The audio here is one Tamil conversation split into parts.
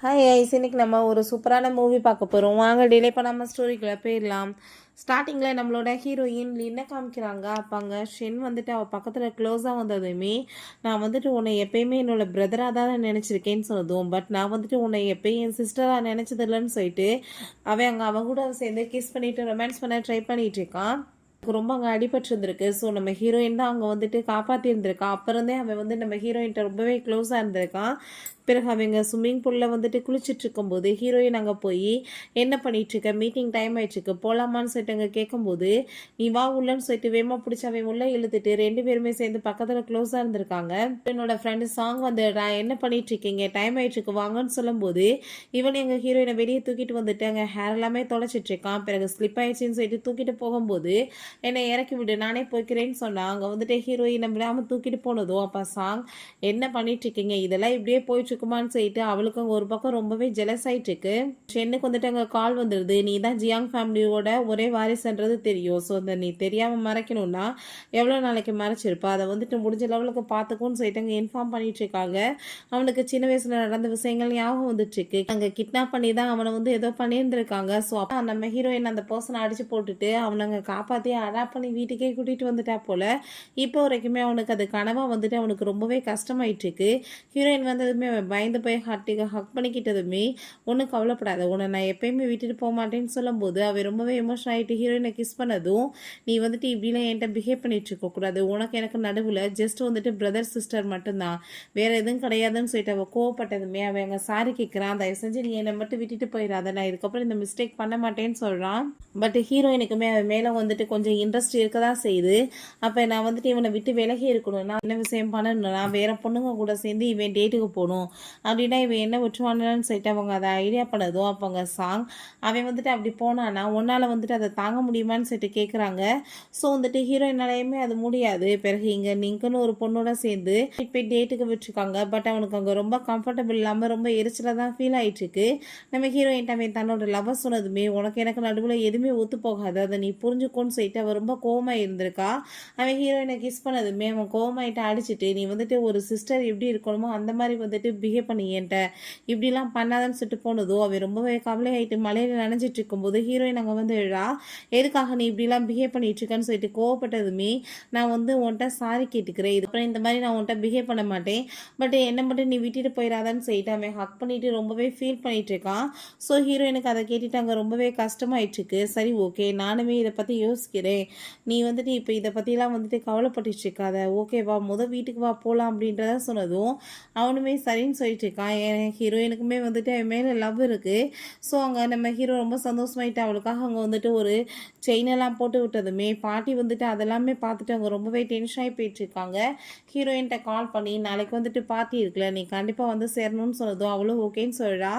ஹாய் ஐஸ், இன்னைக்கு நம்ம ஒரு சூப்பரான மூவி பார்க்க போகிறோம். வாங்க டிலே பண்ணாமல் ஸ்டோரிக்குள்ளே போயிடலாம். ஸ்டார்டிங்கில் நம்மளோட ஹீரோயின் என்ன காமிக்கிறாங்க, அப்பாங்க ஷென் வந்துட்டு அவள் பக்கத்தில் க்ளோஸாக வந்ததுமே நான் வந்துட்டு உன்னை எப்பயுமே என்னோட பிரதராக தான் நினச்சிருக்கேன்னு சொன்னதும், பட் நான் வந்துட்டு உன்னை எப்பயும் என் சிஸ்டராக நினச்சது இல்லைன்னு சொல்லிட்டு அவன் அங்கே அவன் கூட சேர்ந்து கிஸ் பண்ணிவிட்டு ரொமான்ஸ் பண்ண ட்ரை பண்ணிகிட்டு இருக்கான். ரொம்ப அங்கே அடிபட்டிருந்திருக்கு. ஸோ நம்ம ஹீரோயின் தான் அங்கே வந்துட்டு காப்பாற்றி இருந்திருக்கா. அப்புறந்தே அவன் வந்து நம்ம ஹீரோயின்ட்ட ரொம்பவே க்ளோஸாக இருந்திருக்கான். பிறகு அவங்க ஸ்விம்மிங் பூலில் வந்துட்டு குளிச்சுட்டு இருக்கும்போது ஹீரோயின் அங்கே போய் என்ன பண்ணிகிட்ருக்க, மீட்டிங் டைம் ஆகிடுச்சுக்கு போகலாமான்னு சொல்லிட்டு அங்கே கேட்கும்போது நீ வா உள்ளன்னு சொல்லிட்டு வேமா பிடிச்சி அவன் உள்ளே இழுத்துட்டு 2 பேருமே சேர்ந்து பக்கத்தில் க்ளோஸாக இருந்திருக்காங்க. என்னோட ஃப்ரெண்டு சாங் வந்து நான் என்ன பண்ணிகிட்ருக்கீங்க, டைம் ஆகிடுச்சுக்கு வாங்கன்னு சொல்லும்போது இவன் எங்கள் ஹீரோயினை வெளியே தூக்கிட்டு வந்துட்டு அங்கே ஹேர் எல்லாமே தொலைச்சிட்ருக்கான். பிறகு ஸ்லிப் ஆயிடுச்சின்னு சொல்லிட்டு தூக்கிட்டு போகும்போது என்னை இறக்கி விடு நானே போய்க்கிறேன்னு சொன்னான். அங்கே வந்துட்டு ஹீரோயினை விடாமல் தூக்கிட்டு போனதும் அப்போ சாங் என்ன பண்ணிகிட்ருக்கீங்க, இதெல்லாம் இப்படியே போயிட்டு இருக்குமான்னு சொல்லிட்டு அவளுக்கு அங்கே ஒரு பக்கம் ரொம்பவே ஜெலஸ் ஆயிட்டு இருக்கு. ஷென்னுக்கு வந்துட்டு அங்கே கால் வந்துடுது, நீ தான் ஜியாங் ஃபேமிலியோட ஒரே வாரிசுன்றது தெரியும். ஸோ அந்த நீ தெரியாமல் மறைக்கணும்னா எவ்வளோ நாளைக்கு மறைச்சிருப்பா, அதை வந்துட்டு முடிஞ்ச லெவலுக்கு பார்த்துக்கும்னு சொல்லிட்டு அங்கே இன்ஃபார்ம் பண்ணிட்டு இருக்காங்க. அவனுக்கு சின்ன வயசுல நடந்த விஷயங்கள் ஞாபகம் வந்துட்டு இருக்கு. அங்கே கிட்னாப் பண்ணி தான் அவனை வந்து ஏதோ பண்ணியிருந்திருக்காங்க. ஸோ அப்போ நம்ம ஹீரோயின் அந்த பர்சனை அடிச்சு போட்டுட்டு அவனை அங்கே காப்பாற்றி அடாப்ட் பண்ணி வீட்டுக்கே கூட்டிகிட்டு வந்துட்டா போல. இப்போ வரைக்குமே அவனுக்கு அது கனவாக வந்துட்டு அவனுக்கு ரொம்பவே கஷ்டமாயிட்டு இருக்கு. ஹீரோயின் வந்ததுமே பயந்து போய் ஹக் பண்ணிக்கிட்டதுமே ஒன்றும் கவலைப்படாத, உன்னை நான் எப்பயுமே விட்டுட்டு போக மாட்டேன்னு சொல்லும்போது அவன் ரொம்பவே எமோஷன் ஆகிட்டு ஹீரோயினை கிஸ் பண்ணதும் நீ வந்துட்டு இப்படிலாம் என்கிட்ட பிஹேவ் பண்ணிட்டு இருக்கக்கூடாது, உனக்கு எனக்கு நடுவில் ஜஸ்ட் வந்துட்டு பிரதர் சிஸ்டர் மட்டும்தான், வேற எதுவும் கிடையாதுன்னு சொல்லிட்டு அவள் கோவப்பட்டதுமே அவன் அங்கே சாரி கேட்குறான். தயவு செஞ்சு நீ என்னை மட்டும் விட்டுட்டு போயிடாத, நான் இதுக்கப்புறம் இந்த மிஸ்டேக் பண்ண மாட்டேன்னு சொல்கிறான். பட் ஹீரோயினுக்குமே அவன் மேலே வந்துட்டு கொஞ்சம் இன்ட்ரெஸ்ட் இருக்க தான் செய்யுது. அப்போ நான் வந்துட்டு இவனை விட்டு விலகி இருக்கணும், நான் என்ன விஷயம் பண்ணணும்னா வேற பொண்ணுங்க கூட சேர்ந்து இவன் டேட்டுக்கு போகணும் அப்படின்னா இவன் என்ன விட்டுருவானு சொல்லிட்டு அவங்க அதை ஐடியா பண்ணதும் அப்போ அவங்க சாங் அவன் வந்துட்டு அப்படி போனானா உன்னால் வந்துட்டு அதை தாங்க முடியுமான்னு சொல்லிட்டு கேட்குறாங்க. ஸோ வந்துட்டு ஹீரோயினாலேயுமே அது முடியாது. பிறகு இங்கே நீங்கன்னு ஒரு பொண்ணோட சேர்ந்து போய் டேட்டுக்கு விட்டுருக்காங்க. பட் அவனுக்கு அங்கே ரொம்ப கம்ஃபர்டபுள் இல்லாமல் ரொம்ப எரிச்சலாக தான் ஃபீல் ஆகிட்டுருக்கு. நம்ம ஹீரோயின் அவன் தன்னோட லவர் சொன்னதுமே உனக்கு எனக்கு நடுவில் எதுவுமே ஒத்து போகாது, அதை நீ புரிஞ்சுக்கோன்னு சொல்லிட்டு அவன் ரொம்ப கோவமாக இருந்திருக்கா. அவன் ஹீரோயினை கிஸ் பண்ணதுமே அவன் கோவமாயிட்ட அடிச்சுட்டு நீ வந்துட்டு ஒரு சிஸ்டர் எப்படி இருக்கணுமோ அந்த மாதிரி வந்துட்டு பிஹேவ் பண்ணி என்கிட்ட இப்படிலாம் பண்ணாதன்னு சொல்லிட்டு போனதோ அவன் ரொம்பவே கவலையாயிட்டு மலையில் நினைச்சிட்டு இருக்கும்போது ஹீரோயின் அங்கே வந்து எழுறா, எதுக்காக நீ இப்படிலாம் பிஹேவ் பண்ணிட்டு இருக்கன்னு சொல்லிட்டு கோவப்பட்டதுமே நான் வந்து உன்கிட்ட சாரி கேட்டுக்கிறேன், இதுக்கப்புறம் இந்த மாதிரி நான் உன்கிட்ட பிஹேவ் பண்ண மாட்டேன், பட் என்ன மட்டும் நீ விட்டுட்டு போயிடாதான்னு சொல்லிட்டு அவன் ஹக் பண்ணிட்டு ரொம்பவே ஃபீல் பண்ணிட்டு இருக்கான். ஸோ ஹீரோயினுக்கு அதை கேட்டுட்டு அங்கே ரொம்பவே கஷ்டமாயிட்டு இருக்கு. சரி ஓகே, நானுமே இதை பற்றி யோசிக்கிறேன், நீ வந்துட்டு இப்போ இதை பற்றிலாம் வந்துட்டு கவலைப்பட்டுட்டு இருக்காத, ஓகேவா வீட்டுக்கு வா போகலாம் அப்படின்றத சொன்னதும் அவனுமே சரின்னு சொல்லிட்டு இருக்கான். என் ஹீரோயினுக்குமே வந்துட்டு அவன் மேலே லவ் இருக்குது. ஸோ அங்கே நம்ம ஹீரோ ரொம்ப சந்தோஷமாயிட்டு அவளுக்காக அங்கே வந்துட்டு ஒரு செயினெல்லாம் போட்டு விட்டதுமே பாட்டி வந்துட்டு அதெல்லாமே பார்த்துட்டு அவங்க ரொம்பவே டென்ஷன் ஆகி போயிட்டுருக்காங்க. ஹீரோயின்கிட்ட கால் பண்ணி நாளைக்கு வந்துட்டு பார்ட்டி இருக்குல்ல, நீ கண்டிப்பாக வந்து சேரணும்னு சொன்னதும் அவளும் ஓகேன்னு சொல்கிறா.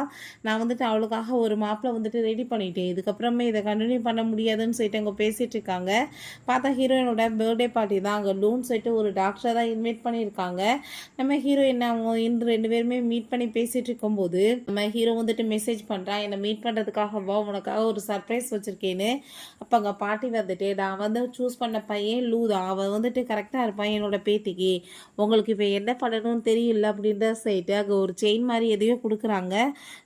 நான் வந்துட்டு அவளுக்காக ஒரு மாப்பிள்ளை வந்துட்டு ரெடி பண்ணிட்டேன், இதுக்கப்புறமே இதை கண்டினியூ பண்ண முடியாதுன்னு சொல்லிட்டு அவங்க பேசிகிட்டு இருக்காங்க. பார்த்தா ஹீரோயினோட பர்த்டே பார்ட்டி தான். அங்கே லூன்னு சொல்லிட்டு ஒரு டாக்டரை தான் இன்வைட் பண்ணியிருக்காங்க. நம்ம ஹீரோயின் அவங்க இந்த 2 பேருமே மீட் பண்ணி பேசிட்டு இருக்கும்போது நம்ம ஹீரோ வந்துட்டு மெசேஜ் பண்ணுறான், என்னை மீட் பண்ணுறதுக்காக வா, உனக்காக ஒரு சர்ப்ரைஸ் வச்சுருக்கேன்னு. அப்போ அங்கே பாட்டி வந்துட்டு நான் வந்து சூஸ் பண்ண பையன் லூ தான், அவன் வந்துட்டு கரெக்டாக இருப்பான் என்னோட பேத்திக்கு, உங்களுக்கு இப்போ என்ன பண்ணணும்னு தெரியல அப்படின்ற சொல்லிட்டு அங்கே ஒரு செயின் மாதிரி எதையோ கொடுக்குறாங்க.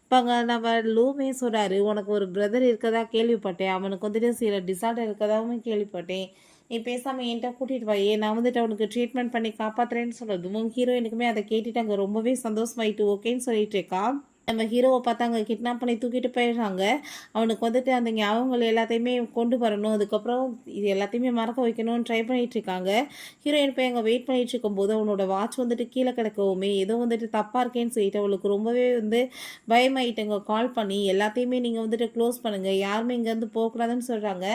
இப்போ அங்கே நம்ம லூமே சொல்கிறாரு, உனக்கு ஒரு பிரதர் இருக்கதா கேள்விப்பட்டேன், அவனுக்கு வந்துட்டு சில டிசார்டர் இருக்கதாகவும் கேள்விப்பட்டேன், நீ பேசாமல் என்கிட்ட கூட்டிகிட்டு வாயே, நான் வந்துட்டு அவனுக்கு ட்ரீட்மெண்ட் பண்ணி காப்பாற்றுறேன்னு சொன்னதும் ஹீரோயினுக்குமே அதை கேட்டுட்டு அங்கே ரொம்பவே சந்தோஷமாயிட்டு ஓகேன்னு சொல்லிட்டு இருக்கா. நம்ம ஹீரோவை பார்த்தா அங்கே கிட்னாப் பண்ணி தூக்கிட்டு போயிடுறாங்க. அவனுக்கு வந்துட்டு அந்த ஞாபகங்கள் எல்லாத்தையுமே கொண்டு வரணும், அதுக்கப்புறம் இது எல்லாத்தையுமே மறக்க வைக்கணும்னு ட்ரை பண்ணிட்டு இருக்காங்க. ஹீரோயின் போய் அங்கே வெயிட் பண்ணிட்டு இருக்கும்போது அவனோட வாட்ச் வந்துட்டு கீழே கிடக்கவுமே ஏதோ வந்துட்டு தப்பாக இருக்கேன்னு சொல்லிட்டு அவளுக்கு ரொம்பவே வந்து பயமாயிட்டு அங்கே கால் பண்ணி எல்லாத்தையுமே நீங்கள் வந்துட்டு க்ளோஸ் பண்ணுங்கள், யாருமே இங்கேருந்து போகக்கூடாதுன்னு சொல்கிறாங்க.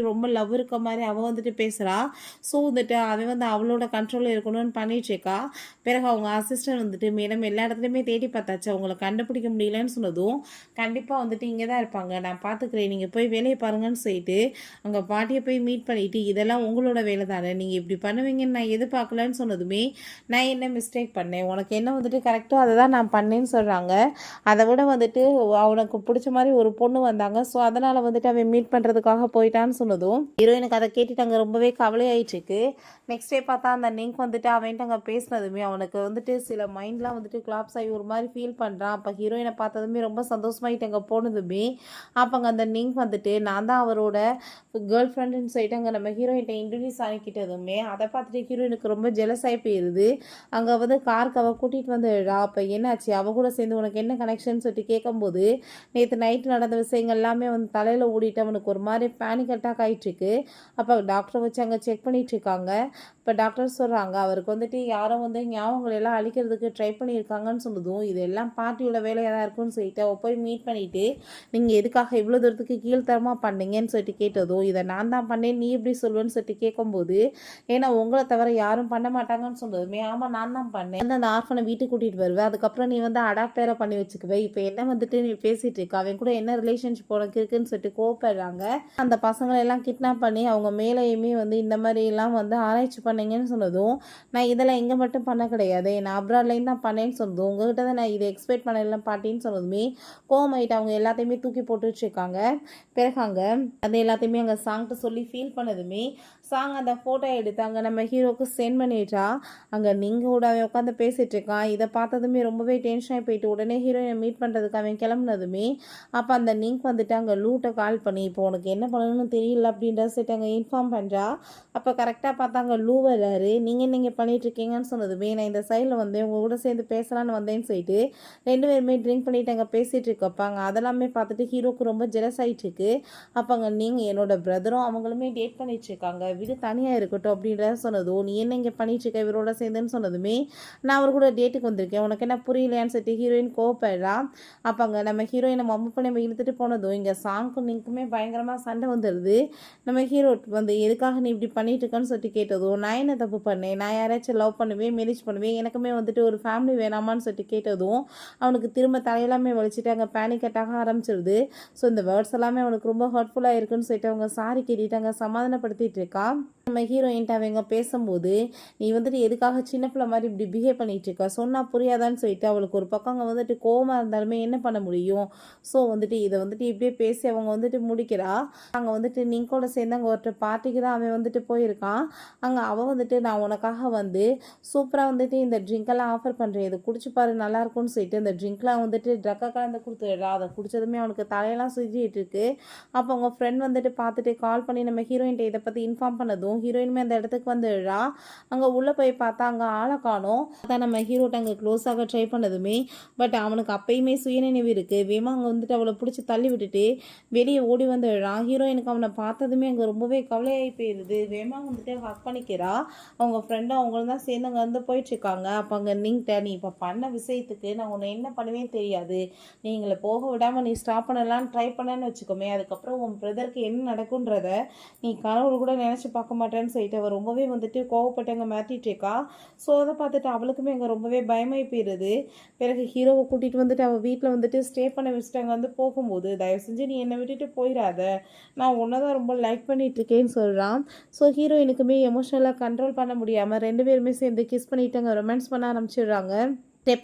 ரொம்ப லவ் இருக்க மாதிரி அவன் வந்துட்டு பேசுகிறா. ஸோ வந்துட்டு அவன் வந்து அவளோட கண்ட்ரோலில் இருக்கணும்னு பண்ணிட்டு இருக்கா. பிறகு அவங்க அசிஸ்டன்ட் வந்துட்டு மேடம் எல்லா இடத்துலையுமே தேடி பார்த்தாச்சு, அவங்கள கண்டுபிடிக்க முடியலன்னு சொன்னதும் கண்டிப்பாக வந்துட்டு இங்கே தான் இருப்பாங்க, நான் பார்த்துக்கிறேன், நீங்கள் போய் வேலையை பாருங்கன்னு சொல்லிட்டு அங்கே பாட்டியை போய் மீட் பண்ணிவிட்டு இதெல்லாம் உங்களோட வேலை தானே, நீங்கள் இப்படி பண்ணுவீங்கன்னு நான் எதிர்பார்க்கலன்னு சொன்னதுமே நான் என்ன மிஸ்டேக் பண்ணேன், உனக்கு என்ன வந்துட்டு கரெக்டோ அதை தான் நான் பண்ணேன்னு சொல்கிறாங்க. அதை விட வந்துட்டு அவனுக்கு பிடிச்ச மாதிரி ஒரு பொண்ணு வந்தாங்க. ஸோ அதனால் வந்துட்டு அவன் மீட் பண்ணுறதுக்காக போயிட்டான்னு சொன்னதும் ஹீரோயினுக்கு அதை கேட்டுட்டு அங்கே ரொம்பவே கவலையாயிட்டுருக்கு. நெக்ஸ்ட் டே பார்த்தா அந்த லிங்க் வந்துட்டு அவன்ட்டு அங்கே பேசினதுமே அவனுக்கு வந்துட்டு சில மைண்ட்லாம் வந்துட்டு கிளாப்ஸ் ஆகி ஒரு மாதிரி ஃபீல் பண்ணுறான். அப்போ ஹீரோ ஹீரோயினை பார்த்ததுமே ரொம்ப சந்தோஷமாயிட்டு அங்கே போனதுமே அப்போங்க அந்த லிங்க் வந்துட்டு நான் தான் அவரோட கேர்ள் ஃப்ரெண்டுன்னு சொல்லிட்டு அங்கே நம்ம ஹீரோயின்ட்ட இன்ட்ரடியூஸ் ஆகிக்கிட்டதுமே அதை பார்த்துட்டு ஹீரோயினுக்கு ரொம்ப ஜெலஸ் ஆகி போயிடுது. அங்கே வந்து காருக்கு அவள் கூட்டிகிட்டு வந்துடுறா. அப்போ என்னாச்சு அவள் கூட சேர்ந்து உனக்கு என்ன கனெக்ஷன் சொல்லிட்டு கேட்கும்போது நேற்று நைட்டு நடந்த விஷயங்கள் எல்லாமே வந்து தலையில் ஓடிட்டு அவனுக்கு ஒரு மாதிரி பேனிக் அட்டாக் ஆகிட்டுருக்கு. அப்போ டாக்டரை வச்சு அங்கே செக் பண்ணிட்டு இருக்காங்க. இப்போ டாக்டர் சொல்கிறாங்க அவருக்கு வந்துட்டு யாரோ வந்து ஞாபகங்கள் எல்லாம் அழிக்கிறதுக்கு ட்ரை பண்ணியிருக்காங்கன்னு சொன்னதும் இது எல்லாம் பார்ட்டியோட வேலையாக தான் இருக்குன்னு சொல்லிட்டு அவள் போய் மீட் பண்ணிவிட்டு நீங்கள் எதுக்காக இவ்வளோ தூரத்துக்கு கீழ்த்தரமாக பண்ணீங்கன்னு சொல்லிட்டு கேட்டதும் இதை நான் தான் பண்ணேன் நீ எப்படி சொல்லுவேன்னு சொல்லிட்டு கேட்கும்போது ஏன்னா உங்களை தவிர யாரும் பண்ண மாட்டாங்கன்னு சொன்னதுமே ஆமாம் நான் தான் பண்ணேன் அந்த ஆர்ஃபனை வீட்டுக்கு கூட்டிகிட்டு வருவேன் அதுக்கப்புறம் நீ வந்து அடாப்டராக பண்ணி வச்சுக்குவேன் இப்போ என்ன வந்துட்டு நீ பேசிகிட்டு இருக்க அவன் கூட என்ன ரிலேஷன்ஷிப் உனக்கு இருக்குன்னு சொல்லிட்டு கோவப்படுறாங்க. அந்த பசங்களை எல்லாம் கிட்னாப் பண்ணி அவங்க மேலேயுமே வந்து இந்த மாதிரி எல்லாம் வந்து ஆராய்ச்சி பண்ணீங்கன்னு சொன்னதும் நான் இதெல்லாம் இங்கே மட்டும் பண்ண கிடையாது நான் அப்ராட்லேயும் தான் பண்ணேன்னு சொன்னதும் உங்ககிட்ட தான் நான் இதை எக்ஸ்பெக்ட் பண்ணலாம் பாட்டின்னு சொன்னதுமே கோவமாயிட்டு அவங்க எல்லாத்தையுமே தூக்கி போட்டுட்டு இருக்காங்க. பிறகு அங்கே அது எல்லாத்தையுமே அங்கே சாங்ட்டு சொல்லி ஃபீல் பண்ணதுமே சாங் அந்த ஃபோட்டோ எடுத்து அங்கே நம்ம ஹீரோக்கு சென்ட் பண்ணிட்டா. அங்கே நீங்கள் கூட அவன் உட்காந்து பேசிகிட்டு இருக்கான். இதை பார்த்ததுமே ரொம்பவே டென்ஷனாகி போயிட்டு உடனே ஹீரோயினை மீட் பண்ணுறதுக்கு அவன் கிளம்புனதுமே அப்போ அந்த லிங்க் வந்துட்டு அங்கே லூட்டை கால் பண்ணி இப்போ உனக்கு என்ன பண்ணணும்னு தெரியல அப்படின்ற சொல்லிட்டு அங்கே இன்ஃபார்ம் பண்ணுறா. அப்போ கரெக்டாக பார்த்தாங்க லூ வராரு. நீங்கள் பண்ணிகிட்ருக்கீங்கன்னு சொன்னதுமே நான் இந்த சைடில் வந்து உங்கள் கூட சேர்ந்து பேசலான்னு வந்தேன்னு சொல்லிட்டு 2 பேருமே ட்ரிங்க் பண்ணிட்டு அங்கே பேசிகிட்டு இருக்கப்போ அதெல்லாமே பார்த்துட்டு ஹீரோக்கு ரொம்ப ஜெலஸ் ஆகிட்டுருக்கு. அப்போ அங்கே நீங்கள் என்னோட பிரதரும் அவங்களுமே டேட் பண்ணிகிட்ருக்காங்க வீடு தனியாக இருக்கட்டும் அப்படின்றத சொன்னதும் நீ என்ன இங்கே பண்ணிகிட்ருக்க இவரோட சேர்ந்துன்னு சொன்னதுமே நான் அவர் கூட டேட்டுக்கு வந்திருக்கேன் உனக்கு என்ன புரியலையான்னு சொல்லிட்டு ஹீரோயின் கோவப்படுறா. அப்போ அங்கே நம்ம ஹீரோயினை மம்மு பண்ணி இழுத்துட்டு போனதும் இங்கே சாங்க்கும் லிங்க்குமே பயங்கரமாக சண்டை வந்துடுது. நம்ம ஹீரோ வந்து எதுக்காக நீ இப்படி பண்ணிட்டு இருக்கன்னு சொல்லிட்டு கேட்டதும் நான் என்ன தப்பு பண்ணேன் நான் யாராச்சும் லவ் பண்ணுவேன் மேரேஜ் பண்ணுவேன் எனக்குமே வந்துட்டு ஒரு ஃபேமிலி வேணாமான்னு சொல்லிட்டு கேட்டதும் அவனுக்கு திரும்ப தலையெல்லாமே வலிச்சுட்டு அங்கே பேனிக் அட்டாக ஆரம்பிச்சிருது. ஸோ இந்த வேர்ட்ஸ் எல்லாமே அவனுக்கு ரொம்ப ஹர்ட்ஃபுல்லாக இருக்குன்னு சொல்லிட்டு அவங்க சாரி கேட்டுட்டு அங்கே சமாதானப்படுத்திட்டு இருக்கா. நம்ம ஹீரோயின்ட்ட அவங்க பேசும்போது நீ வந்துட்டு எதுக்காக சின்ன பிள்ளை மாதிரி இப்படி பிஹேவ் பண்ணிட்டு இருக்கா சொன்னால் புரியாதான்னு சொல்லிட்டு அவளுக்கு ஒரு பக்கம் அங்கே வந்துட்டு கோவமாக இருந்தாலுமே என்ன பண்ண முடியும். ஸோ வந்துட்டு இதை வந்துட்டு இப்படியே பேசி அவங்க வந்துட்டு முடிக்கிறா. அங்கே வந்துட்டு நீங்கோட சேர்ந்து அங்கே ஒருத்தர் பார்ட்டிக்கு தான் அவன் வந்துட்டு போயிருக்கான். அங்கே அவன் வந்துட்டு நான் உனக்காக வந்து சூப்பராக வந்துட்டு இந்த ட்ரிங்கெல்லாம் ஆஃபர் பண்ணுறேன் இதை குடிச்சு பாரு நல்லாயிருக்கும்னு சொல்லிட்டு இந்த ட்ரிங்க்லாம் வந்துட்டு ட்ரக்கை கலந்து கொடுத்துடுறா. அதை குடிச்சதுமே அவனுக்கு தலையெல்லாம் சுற்றிட்டு இருக்கு. அப்போ அவங்க ஃப்ரெண்ட் வந்துட்டு பார்த்துட்டு கால் பண்ணி நம்ம ஹீரோயின்ட்ட இதை பற்றி இன்ஃபார்ம் பண்ணதும் ஹீரோயினுமே அந்த இடத்துக்கு வந்துடுறா. அங்கே உள்ளே போய் பார்த்தா அங்கே ஆளை காணோம். அதான் நம்ம ஹீரோட்ட அங்கே க்ளோஸ் ஆக ட்ரை பண்ணதுமே பட் அவனுக்கு அப்பயுமே சுயநினைவு இருக்குது. வேமா அங்கே வந்துட்டு அவளை பிடிச்சி தள்ளி விட்டுட்டு வெளியே ஓடி வந்துடுறான். ஹீரோயினுக்கு அவனை பார்த்ததுமே அங்கே ரொம்பவே கவலையாகி போயிடுது. வேமா வந்துட்டு ஹக் பண்ணிக்கிறா. அவங்க ஃப்ரெண்டும் அவங்களும் தான் சேர்ந்து அங்கே வந்து போயிட்டுருக்காங்க. அப்போ அங்கே நீங்கிட்ட நீ இப்போ பண்ண விஷயத்துக்கு நான் உன்னை என்ன பண்ணுவேன்னு தெரியாது நீ எங்களை போக விடாமல் நீ ஸ்டாப் பண்ணலான்னு ட்ரை பண்ணேன்னு வச்சுக்கோமே அதுக்கப்புறம் உன் பிரதருக்கு என்ன நடக்குன்றத நீ கனவு கூட நினச்சி பார்க்க மாட்டேன்னு சொல்லிட்டு அவள் ரொம்பவே வந்துட்டு கோவப்பட்டு அங்கே மாட்டிட்டு இருக்கா. ஸோ அதை பார்த்துட்டு அவளுக்குமே அங்கே ரொம்பவே பயமாகி போயிடுது. பிறகு ஹீரோவை கூட்டிகிட்டு வந்துட்டு அவள் வீட்டில் வந்துட்டு ஸ்டே பண்ண வச்சுட்டு அங்கே வந்து போகும்போது தயவு செஞ்சு நீ என்னை விட்டுட்டு போயிடாத நான் உன்னை தான் ரொம்ப லைக் பண்ணிட்டு இருக்கேன்னு சொல்கிறான். ஸோ ஹீரோயினுக்குமே எமோஷனலாக கண்ட்ரோல் பண்ண முடியாமல் 2 பேருமே சேர்ந்து கிஸ் பண்ணிட்டு அங்கே ரொமான்ஸ் பண்ண ஆரம்பிச்சிடுறாங்க.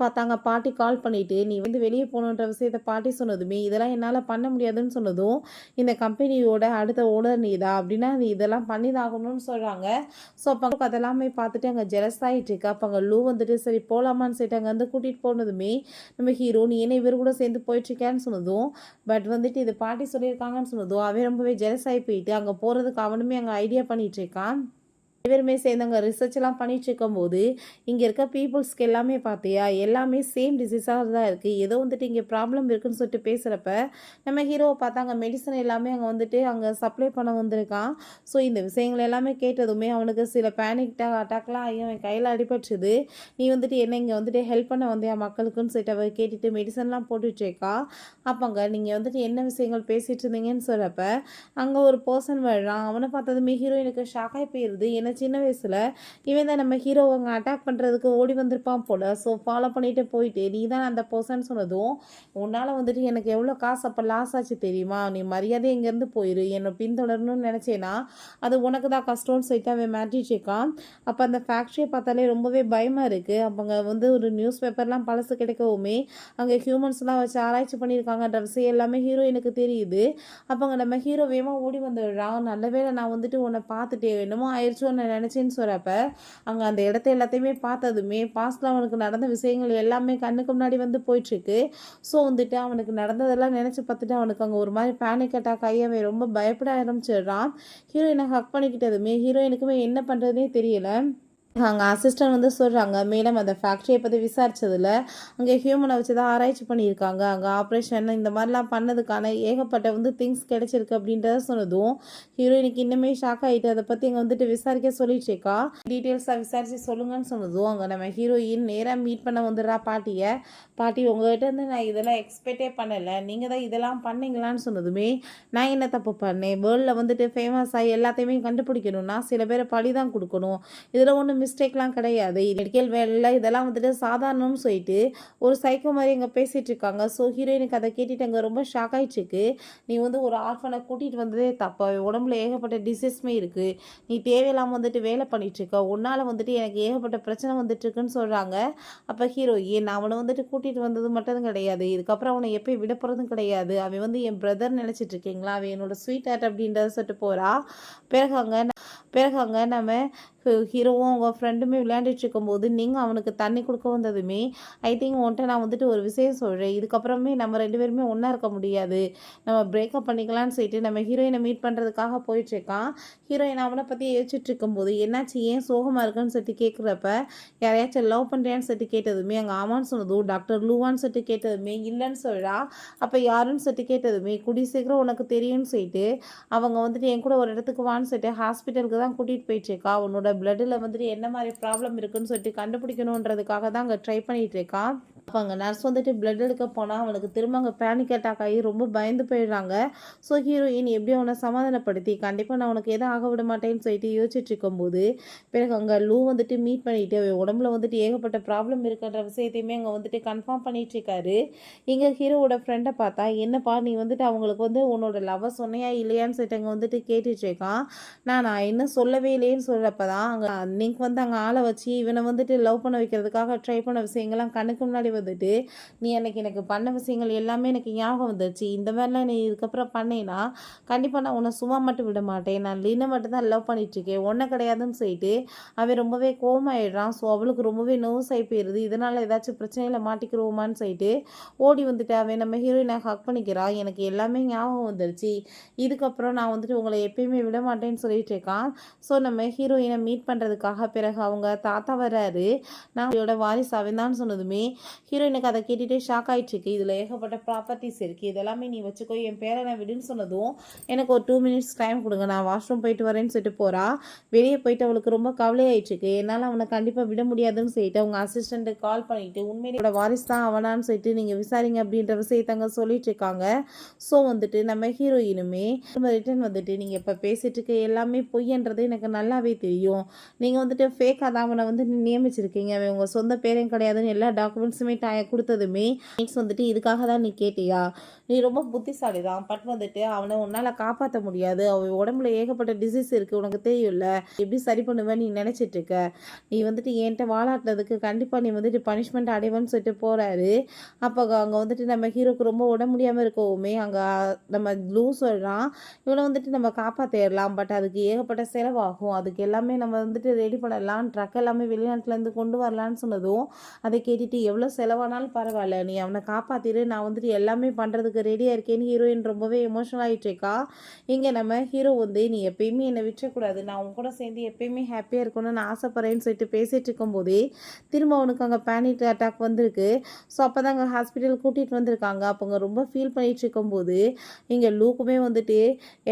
பார்த்தாங்க பாட்டி கால் பண்ணிவிட்டு நீ வந்து வெளியே போகணுன்ற விஷயத்தை பாட்டி சொன்னதுமே இதெல்லாம் என்னால் பண்ண முடியாதுன்னு சொன்னதும் இந்த கம்பெனியோட அடுத்த ஓனர் நீ தான் அப்படின்னா நீ இதெல்லாம் பண்ணி தான் ஆகணும்னு சொல்கிறாங்க. ஸோ அப்போ அதெல்லாமே பார்த்துட்டு அங்கே ஜெலஸ் ஆகிட்டு இருக்கா. அப்போ அங்கே லூ வந்துட்டு சரி போகலாமான்னு சொல்லிட்டு அங்கே வந்து கூட்டிகிட்டு போனதுமே நம்ம ஹீரோ நீ என்ன இவர் கூட சேர்ந்து போயிட்டுருக்கேன்னு சொன்னதும் பட் வந்துட்டு இது பாட்டி சொல்லியிருக்காங்கன்னு சொன்னதும் அவன் ரொம்பவே ஜெலஸ் ஆகி போயிட்டு அங்கே போகிறதுக்கு அவனுமே அங்கே ஐடியா பண்ணிகிட்டு இருக்கான். இவருமே சேர்ந்து அங்கே ரிசர்ச்லாம் பண்ணிட்டு இருக்கும்போது இங்கே இருக்க பீப்புள்ஸ்க்கு எல்லாமே பார்த்தியா எல்லாமே சேம் டிசீஸாக தான் இருக்குது ஏதோ வந்துட்டு இங்கே ப்ராப்ளம் இருக்குன்னு சொல்லிட்டு பேசுகிறப்ப நம்ம ஹீரோவை பார்த்தா அங்கே மெடிசன் எல்லாமே அங்கே வந்துட்டு அங்கே சப்ளை பண்ண வந்திருக்கான். ஸோ இந்த விஷயங்கள் எல்லாமே கேட்டதுமே அவனுக்கு சில பேனிக் அட்டாக்லாம் ஆகி அவன் கையில் அடிபட்டுது. நீ வந்துட்டு என்ன இங்கே வந்துட்டு ஹெல்ப் பண்ண வந்தியா மக்களுக்குன்னு சொல்லிட்டு அவள் கேட்டுட்டு மெடிசன்லாம் போட்டுட்ருக்கா. அப்போங்க நீங்கள் வந்துட்டு என்ன விஷயங்கள் பேசிகிட்டு இருந்தீங்கன்னு சொல்கிறப்ப அங்கே ஒரு பர்சன் வர்றான். அவனை பார்த்ததுமே ஹீரோயினுக்கு ஷாக்காகி போயிடுது. என்ன சின்ன வயசில் இவன் தான் நம்ம ஹீரோவை அங்கே அட்டாக் பண்ணுறதுக்கு ஓடி வந்திருப்பான் போல். ஸோ ஃபாலோ பண்ணிட்டு போயிட்டு நீ தான் அந்த பர்சன் சொன்னதும் உன்னால் வந்துட்டு எனக்கு எவ்வளோ காசு அப்போ லாஸ் ஆச்சு தெரியுமா நீ மரியாதை இங்கேருந்து போயிரு என்னை பின்தொடரணும்னு நினச்சேன்னா அது உனக்கு தான் கஷ்டம்னு சொல்லிட்டு அவன் மாட்டிச்சிருக்கான். அப்போ அந்த ஃபேக்ட்ரியை பார்த்தாலே ரொம்பவே பயமாக இருக்குது. அப்போ அங்கே வந்து ஒரு நியூஸ் பேப்பர்லாம் பழசு கிடைக்கவுமே அங்கே ஹியூமன்ஸ்லாம் வச்சு ஆராய்ச்சி பண்ணியிருக்காங்கன்ற விஷயம் எல்லாமே ஹீரோயினுக்கு தெரியுது. அப்போ அங்கே நம்ம ஹீரோ வேகமாக ஓடி வந்துடுறான். நல்ல வேளை நான் வந்துட்டு உன்னை பார்த்துட்டே என்னமோ ஆயிடுச்சோன்னு நான் நினச்சேன்னு சொல்கிறப்ப அங்கே அந்த இடத்த எல்லாத்தையுமே பார்த்ததுமே பாஸ்டில் அவனுக்கு நடந்த விஷயங்கள் எல்லாமே கண்ணுக்கு முன்னாடி வந்து போயிட்டுருக்கு. ஸோ வந்துட்டு அவனுக்கு நடந்ததெல்லாம் நினச்சி பார்த்துட்டு அவனுக்கு அங்கே ஒரு மாதிரி பேனிக் அட்டாக் ஆகி அவன் ரொம்ப பயப்பட ஆரம்பிச்சிடுறான். ஹீரோயினை ஹக் பண்ணிக்கிட்டதுமே ஹீரோயினுக்குமே என்ன பண்ணுறதுனே தெரியல. அங்கே அசிஸ்டன்ட் வந்து சொல்கிறாங்க, மேடம் அந்த ஃபேக்ட்ரியை பற்றி விசாரித்ததில் அங்கே ஹியூமனை வச்சு தான் ஆராய்ச்சி பண்ணியிருக்காங்க, அங்கே ஆப்ரேஷன் இந்த மாதிரிலாம் பண்ணதுக்கான ஏகப்பட்ட வந்து திங்ஸ் கிடச்சிருக்கு அப்படின்றத சொன்னதும் ஹீரோயினுக்கு இன்னுமே ஷாக் ஆகிட்டு அதை பற்றி அங்கே வந்துட்டு விசாரிக்க சொல்லிட்டுருக்கா. டீட்டெயில்ஸாக விசாரித்து சொல்லுங்கன்னு சொன்னதும் அங்கே நம்ம ஹீரோயின் நேராக மீட் பண்ண வந்துடுறா பாட்டியை. பாட்டி உங்கள்கிட்ட இருந்து நான் இதெல்லாம் எக்ஸ்பெக்டே பண்ணலை, நீங்கள் தான் இதெல்லாம் பண்ணீங்களான்னு சொன்னதுமே நான் என்ன தப்பு பண்ணேன், வேர்ல்டில் வந்துட்டு ஃபேமஸ் ஆகி எல்லாத்தையுமே கண்டுபிடிக்கணும்னா சில பேரை பழி தான் கொடுக்கணும், இதில் ஒன்றும் மிஸ்டேக்லாம் கிடையாது, மெடிக்கல் வேலை இதெல்லாம் வந்துட்டு சாதாரணம்னு சொல்லிட்டு ஒரு சைக்கோ மாதிரி இங்கே பேசிகிட்டு இருக்காங்க. ஸோ ஹீரோயினுக்கு அதை கேட்டுட்டு அங்கே ரொம்ப ஷாக் ஆகிடுச்சிருக்கு. நீ வந்து ஒரு ஆர்ஃபனை கூட்டிகிட்டு வந்ததே தப்பா, உடம்புல ஏகப்பட்ட டிசீஸ்மே இருக்குது, நீ தேவையில்லாமல் வந்துட்டு வேலை பண்ணிகிட்ருக்க, உன்னால் வந்துட்டு எனக்கு ஏகப்பட்ட பிரச்சனை வந்துட்டுருக்குன்னு சொல்கிறாங்க. அப்போ ஹீரோயின் அவனை வந்துட்டு கூட்டிகிட்டு வந்தது மட்டும் கிடையாது, இதுக்கப்புறம் அவனை எப்போயும் விட போகிறதும் கிடையாது, அவன் வந்து என் பிரதர் நினச்சிட்டு இருக்கீங்களா, அவன் என்னோட ஸ்வீட் ஹார்ட் அப்படின்றத சொல்லிட்டு போகிறா. பிறகு அங்கே நம்ம ஹீரோவும் அவங்க ஃப்ரெண்டுமே விளையாண்டுட்டு இருக்கும்போது நீங்கள் அவனுக்கு தண்ணி கொடுக்க வந்ததுமே ஐ திங்க் உன்ட்ட நான் வந்துட்டு ஒரு விஷயம் சொல்கிறேன், இதுக்கப்புறமே நம்ம 2 பேருமே ஒன்றா இருக்க முடியாது, நம்ம பிரேக்கப் பண்ணிக்கலான்னு சொல்லிட்டு நம்ம ஹீரோயினை மீட் பண்ணுறதுக்காக போயிட்டுருக்கான். ஹீரோயின் அவனை பற்றி யோசிச்சுட்டு இருக்கும்போது என்னாச்சு ஏன் சோகமாக இருக்குன்னு சொல்லிட்டு கேட்குறப்ப யாரையாச்சும் லவ் பண்ணுறியான்னு சொல்லிட்டு கேட்டதுமே அங்கே ஆமான்னு சொன்னதும் டாக்டர் லூவான்னு சொல்லிட்டு கேட்டதுமே இல்லைன்னு சொல்கிறா. அப்போ யாருன்னு சொல்லிட்டு கேட்டதுமே கூடி சீக்கிரம் உனக்கு தெரியும்னு சொல்லிட்டு அவங்க வந்துட்டு என் கூட ஒரு இடத்துக்கு வான்னு சொல்லிட்டு ஹாஸ்பிட்டலுக்கு தான் கூட்டிகிட்டு போயிட்டுருக்கா. உன்னோட பிளட்டில் வந்துட்டு என்ன மாதிரி ப்ராப்ளம் இருக்குன்னு சொல்லிட்டு கண்டுபிடிக்கணுன்றதுக்காக தான் அங்கே ட்ரை பண்ணிகிட்டு இருக்கான். அப்போ அங்கே நர்ஸ் வந்துட்டு பிளட் எடுக்க போனால் அவனுக்கு திரும்ப அங்கே பேனிக் அட்டாக் ஆகி ரொம்ப பயந்து போயிடுறாங்க. ஸோ ஹீரோயின் எப்படி அவனை சமாதானப்படுத்தி கண்டிப்பாக நான் உனக்கு எதுவும் ஆக விட மாட்டேன்னு சொல்லிட்டு யோசிச்சுட்டு இருக்கும்போது பிறகு அங்கே லூ வந்துட்டு மீட் பண்ணிட்டு உடம்புல வந்துட்டு ஏகப்பட்ட ப்ராப்ளம் இருக்குன்ற விஷயத்தையுமே அங்கே வந்துட்டு கன்ஃபார்ம் பண்ணிட்டு இருக்காரு. இங்கே ஹீரோவோட ஃப்ரெண்டை பார்த்தா என்னப்பா நீ வந்துட்டு அவங்களுக்கு வந்து உன்னோட லவ்வை சொன்னையா இல்லையான்னு சொல்லிட்டு அங்கே வந்துட்டு கேட்டுட்டு இருக்கான். நான் இன்னும் சொல்லவே இல்லையேன்னு சொல்கிறப்ப தான் அங்கே அன்னைக்கு வந்து அங்கே ஆளை வச்சு இவனை வந்துட்டு லவ் பண்ண வைக்கிறதுக்காக ட்ரை பண்ண விஷயங்கள்லாம் கண்ணுக்கு முன்னாடி வந்துட்டு நீ அன்னைக்கு எனக்கு பண்ண விஷயங்கள் எல்லாமே எனக்கு ஞாபகம் வந்துச்சு, இந்த மாதிரிலாம் நீ இதுக்கப்புறம் பண்ணேன்னா கண்டிப்பாக நான் உன்னை சும்மா மட்டும் விட மாட்டேன், நான் லீனை மட்டும் தான் லவ் பண்ணிட்டுருக்கேன் உன்னை கிடையாதுன்னு சொல்லிட்டு அவன் ரொம்பவே கோவமாயிடுறான். ஸோ அவளுக்கு ரொம்பவே நோஸ் ஆகி போயிடுது. இதனால் ஏதாச்சும் பிரச்சனையில் மாட்டிக்கிறோமான்னு சொல்லிட்டு ஓடி வந்துட்டு அவன் நம்ம ஹீரோயினை ஹக் பண்ணிக்கிறான். எனக்கு எல்லாமே ஞாபகம் வந்துருச்சு, இதுக்கப்புறம் நான் வந்துட்டு உங்களை எப்பயுமே விட மாட்டேன்னு சொல்லிட்டு இருக்கான். ஸோ நம்ம ஹீரோயினை மீட் பண்ணுறதுக்காக பிறகு அவங்க தாத்தா வர்றாரு. நான் அவளோட வாரிசு அவன் தான் சொன்னதுமே ஹீரோயினுக்கு அதை கேட்டுகிட்டே ஷாக் ஆகிட்டுருக்கு. இதில் ஏகப்பட்ட ப்ராப்பர்ட்டிஸ் இருக்குது, இதெல்லாமே நீ வச்சுக்கோ, என் பேரை நான் விடுன்னு சொன்னதும் எனக்கு ஒரு 2 மினிட்ஸ் டைம் கொடுங்க, நான் வாஷ்ரூம் போயிட்டு வரேன்னு சொல்லிட்டு போகிறா. வெளியே போயிட்டு அவளுக்கு ரொம்ப கவலையாயிட்டுருக்கு. என்னால் அவனை கண்டிப்பாக விட முடியாதுன்னு சொல்லிட்டு அவங்க அசிஸ்டண்ட்டுக்கு கால் பண்ணிவிட்டு உண்மையிலே வாரிசு தான் அவனான்னு சொல்லிட்டு நீங்கள் விசாரிங்க அப்படின்ற விஷயத்தங்க சொல்லிட்டு இருக்காங்க. ஸோ வந்துட்டு நம்ம ஹீரோயினுமே ரிட்டன் வந்துட்டு நீங்கள் இப்போ பேசிகிட்டு இருக்க எல்லாமே பொய்யன்றது எனக்கு நல்லாவே தெரியும், நீங்கள் வந்துட்டு ஃபேக்காக தான் அவனை வந்து நியமிச்சிருக்கீங்க, அவன் உங்கள் சொந்த பேரையும் கிடையாதுன்னு எல்லா டாக்குமெண்ட்ஸுமே கொடுத்ததுமே நெக்ஸ்ட் வந்துட்டு இதுக்காக தான் நீ கேட்டியா, நீ ரொம்ப புத்திசாலி தான், பட் வந்துட்டு அவனை உன்னால் காப்பாற்ற முடியாது, அவன் உடம்புல ஏகப்பட்ட டிசீஸ் இருக்குது உனக்கு தெரியும்ல, எப்படி சரி பண்ணுவேன்னு நீ நினச்சிட்டு இருக்க, நீ வந்துட்டு என்கிட்ட வாழாட்டுறதுக்கு கண்டிப்பாக நீ வந்துட்டு பனிஷ்மெண்ட் அடைவன்னு சொல்லிட்டு போகிறாரு. அப்போ அங்கே வந்துட்டு நம்ம ஹீரோக்கு ரொம்ப உடம்பு முடியாமல் இருக்கவுமே அங்கே நம்ம ப்ளூ சொல்கிறான் இவனை வந்துட்டு நம்ம காப்பாற்றிடலாம், பட் அதுக்கு ஏகப்பட்ட செலவாகும், அதுக்கு எல்லாமே நம்ம வந்துட்டு ரெடி பண்ணலாம், ட்ரக் எல்லாமே வெளிநாட்டிலேருந்து கொண்டு வரலான்னு சொன்னதும் அதை கேட்டுட்டு எவ்வளோ செலவானாலும் பரவாயில்ல, நீ அவனை காப்பாற்றிடு, நான் வந்துட்டு எல்லாமே பண்ணுறதுக்கு ரெடியாக இருக்கேன்னு ஹீரோயின் ரொம்பவே எமோஷனல் ஆகிட்டு இருக்கா. இங்கே நம்ம ஹீரோ வந்து நீ எப்பயுமே என்னை விட்டுறக்கூடாது, நான் உன் கூட சேர்ந்து எப்பயுமே ஹாப்பியாக இருக்கணும்னு நான் ஆசைப்பட்றேன்னு சொல்லிட்டு பேசிகிட்டு இருக்கும்போதே திரும்ப அவனுக்கு அங்கே பேனிக் அட்டாக் வந்திருக்கு. ஸோ அப்போ தான் அங்கே ஹாஸ்பிட்டல் கூட்டிகிட்டு வந்திருக்காங்க. அப்போ அங்கே ரொம்ப ஃபீல் பண்ணிகிட்டு இருக்கும்போது இங்கே லூக்குமே வந்துட்டு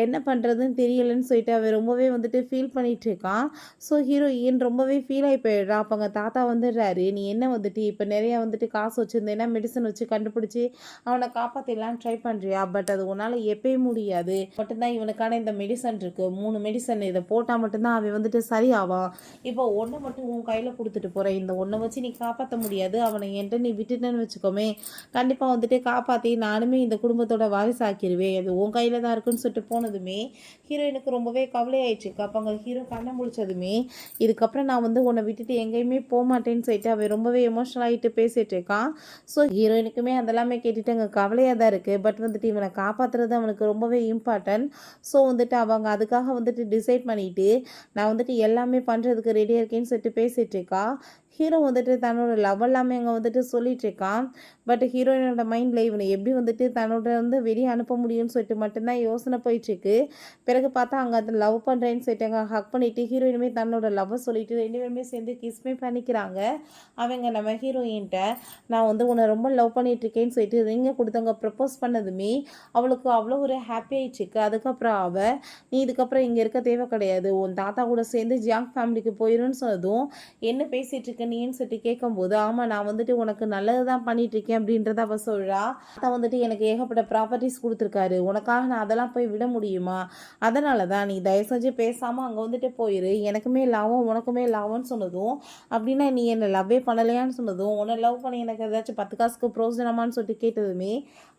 என்ன பண்ணுறதுன்னு தெரியலைன்னு சொல்லிட்டு அவன் ரொம்பவே வந்துட்டு ஃபீல் பண்ணிகிட்டு இருக்கான். ஸோ ஹீரோயின் ரொம்பவே ஃபீல் ஆகி போயிடுறான். அப்போ அங்கே தாத்தா வந்துடுறாரு, நீ என்ன வந்துட்டு இப்போ நிறையா வந்துட்டு காசு வச்சுருந்தேன்னா மெடிசன் வச்சு கண்டுபிடிச்சி அவனை காப்பாற்றிடலான்னு ட்ரை பண்ணுறியா, பட் அது உன்னால் எப்பயும் முடியாது, மட்டும்தான் இவனுக்கான இந்த மெடிசன் இருக்குது, 3 மெடிசன், இதை போட்டால் மட்டும்தான் அவன் வந்துட்டு சரியாவான், இப்போ ஒன்றை மட்டும் உன் கையில் கொடுத்துட்டு போகிறேன், இந்த ஒன்றை வச்சு நீ காப்பாற்ற முடியாது, அவனை என்கிட்ட நீ விட்டுட்டேன்னு வச்சுக்கோமே கண்டிப்பாக வந்துட்டு காப்பாற்றி நானுமே இந்த குடும்பத்தோட வாரிசாக்கிடுவேன், அது உன் கையில் தான் இருக்குன்னு சொல்லிட்டு போனதுமே ஹீரோயினுக்கு ரொம்பவே கவலையாயிடுச்சு. அப்போ அங்கே ஹீரோ கண்ணை முடிச்சதுமே இதுக்கப்புறம் நான் வந்து உன்னை விட்டுட்டு எங்கேயுமே போக மாட்டேன்னு சொல்லிட்டு அவன் ரொம்பவே எமோஷனல் ஆகிட்டு பேசிட்டு பேசிகிட்டு இருக்கான். ஸோ ஹீரோயினுக்குமே அதெல்லாமே கேட்டுட்டு அங்கே கவலையாக தான் இருக்குது. பட் வந்துட்டு இவனை காப்பாற்றுறது அவனுக்கு ரொம்பவே இம்பார்ட்டன்ட். ஸோ வந்துட்டு அவங்க அதுக்காக வந்துட்டு டிசைட் பண்ணிவிட்டு நான் வந்துட்டு எல்லாமே பண்ணுறதுக்கு ரெடியாக இருக்கேன்னு சொல்லிட்டு பேசிகிட்டு இருக்கா. ஹீரோ வந்துட்டு தன்னோட லவ் எல்லாமே அங்கே வந்துட்டு சொல்லிட்டு இருக்கான். பட் ஹீரோயினோட மைண்டில் இவனை எப்படி வந்துட்டு தன்னோட வெளியே அனுப்ப முடியும்னு சொல்லிட்டு மட்டும்தான் யோசனை போயிட்டுருக்கு. பிறகு பார்த்தா அங்கே அதை லவ் பண்ணுறேன்னு சொல்லிட்டு அங்கே ஹக் பண்ணிவிட்டு ஹீரோயினுமே தன்னோட லவ்வை சொல்லிட்டு 2 பேருமே சேர்ந்து கிஸ்மே பண்ணிக்கிறாங்க. அவங்க நம்ம ஹீரோயின்ட்ட நான் உன்னை ரொம்ப லவ் பண்ணிகிட்ருக்கேன்னு சொல்லிட்டு ரிங்கை கொடுத்தவங்க ப்ரப்போஸ் பண்ணதுமே அவளுக்கு அவ்வளோ ஒரு ஹாப்பி ஆயிடுச்சுக்கு. அதுக்கப்புறம் நீ இதுக்கப்புறம் இங்கே இருக்க தேவை கிடையாது, உன் தாத்தா கூட சேர்ந்து ஜியாங் ஃபேமிலிக்கு போயிடும்னு சொன்னதும் என்ன பேசிகிட்டு இருக்க நீன்னு சொல்லிட்டு கேட்கும்போது ஆமாம் நான் வந்துட்டு உனக்கு நல்லது தான் பண்ணிகிட்ருக்கேன் அப்படின்றத அவள் சொல்கிறா. தாத்தா வந்துட்டு எனக்கு ஏகப்பட்ட ப்ராப்பர்ட்டிஸ் கொடுத்துருக்காரு, உனக்காக நான் அதெல்லாம் போய் விட முடியுமா? அதனால தான் நீ தயவு செஞ்சு பேசாமல் அங்கே வந்துட்டு போயிரு, எனக்குமே லாபம் உனக்குமே லாபம்னு சொன்னதும் அப்படின்னா நீ என்னை லவ்வே பண்ணலையான்னு சொன்னதும் உன்னை லவ் பண்ணி எனக்கு ஏதாச்சும் 10 காசுக்கு பிரோஜனமானு சொல்லிட்டு கேட்டதுமே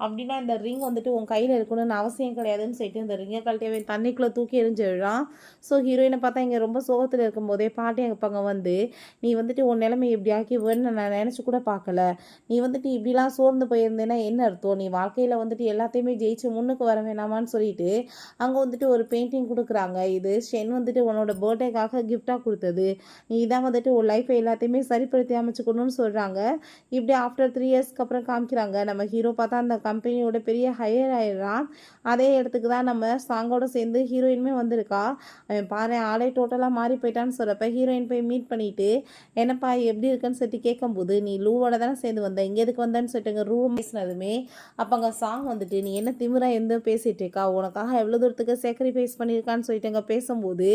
அப்படின்னா இந்த ரிங் வந்துட்டு உன் கையில் இருக்கணும்னு அவசியம் கிடையாதுன்னு சொல்லிட்டு இந்த ரிங்கை கழட்டியவே தண்ணிக்குள்ளே தூக்கி எறிஞ்சிடுறான். ஸோ ஹீரோயினை பார்த்தா இங்கே ரொம்ப சோகத்தில் இருக்கும்போதே பாட்டி அங்கே வந்து நீ வந்துட்டு உன் நிலைமை இப்படி ஆக்கிவேன்னு நான் நினச்சி கூட பார்க்கல, நீ வந்துட்டு இப்படிலாம் சோர்ந்து போயிருந்தேன்னா என்ன அர்த்தம், நீ வாழ்க்கையில் வந்துட்டு எல்லாத்தையுமே ஜெயிச்சு முன்னுக்கு வர வேணாமான்னு சொல்லிட்டு அங்கே வந்துட்டு ஒரு பெயிண்டிங் கொடுக்குறாங்க. இது ஷென் வந்துட்டு உன்னோட பர்த்டேக்காக கிஃப்டாக கொடுத்தது, நீ தான் வந்துட்டு உன் லைஃப்பை எல்லாத்தையுமே சரிப்படுத்தி அமைச்சுக்கணும்னு சொல்கிறாங்க. இப்படி ஆஃப்டர் 3 இயர்ஸ்க்கு அப்புறம் காமிக்கிறாங்க. நம்ம ஹீரோ பார்த்தா அந்த கம்பெனியோட பெரிய ஹையர் ஆயிடுறான். அதே இடத்துக்கு தான் நம்ம சாங்கோட சேர்ந்து ஹீரோயினுமே வந்திருக்கா. அவன் பாரு ஆளே டோட்டலாக மாறி போயிட்டான்னு சொல்கிறப்ப ஹீரோயின் போய் மீட் பண்ணிவிட்டு என்னப்பா எப்படி இருக்குன்னு சொல்லிட்டு கேட்கும்போது நீ லூவோட தானே சேர்ந்து வந்த, இங்கே எதுக்கு வந்தேன்னு சொல்லிட்டு ரூம் பேசினதுமே அப்போ அங்கே சாங் வந்துட்டு நீ என்ன திமிரா எந்த பேசிகிட்டு இருக்கா, உனக்காக எவ்வளோ தூரத்துக்கு சாக்ரிஃபைஸ் பண்ணியிருக்கான்னு சொல்லிட்டு அங்கே பேசும்போது